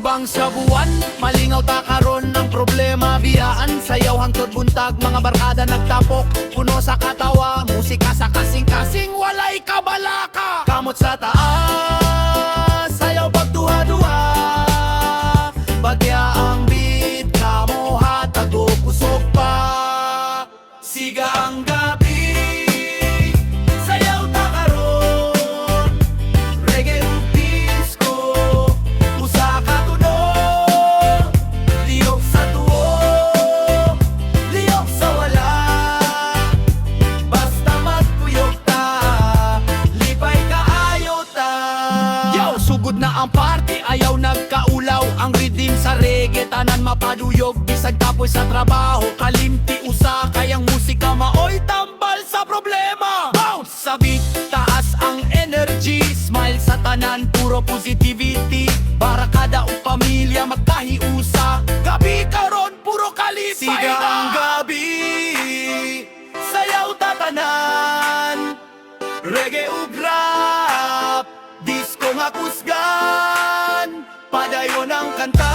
Subang sa buwan, malingaw ta karon ng problema. Biyaan, sayaw hangtod buntag, mga barkada nagtapok, puno sa katawa, musika sa kasing-kasing, walay kabalaka. Kamot sa taas, sayaw pagduha-duha, bagya ang beat, kamo hatag o kusog pa. Siga ang gabi, sayaw ta karon, reggae ug disco, usa ka tuno, liyok sa tuo, liyok sa wala, basta magpuyok ta, lipay kaayo ta. Yo, sugod na ang party, ayaw nagkaulaw, ang rhythm sa reggae tanan mapaduyog, bisag tapoy sa trabaho, kalimti usa, kayang musika maoy tambal sa problema. Bounce sa beat, taas ang energy, smile sa tanan, puro positivity, para kada o pamilya magkahiusa, gabi karon puro kalipay. Siga ang gabi, sayaw tatanan, reggae ug rap, disco nga kusgan, padayon ang kanta.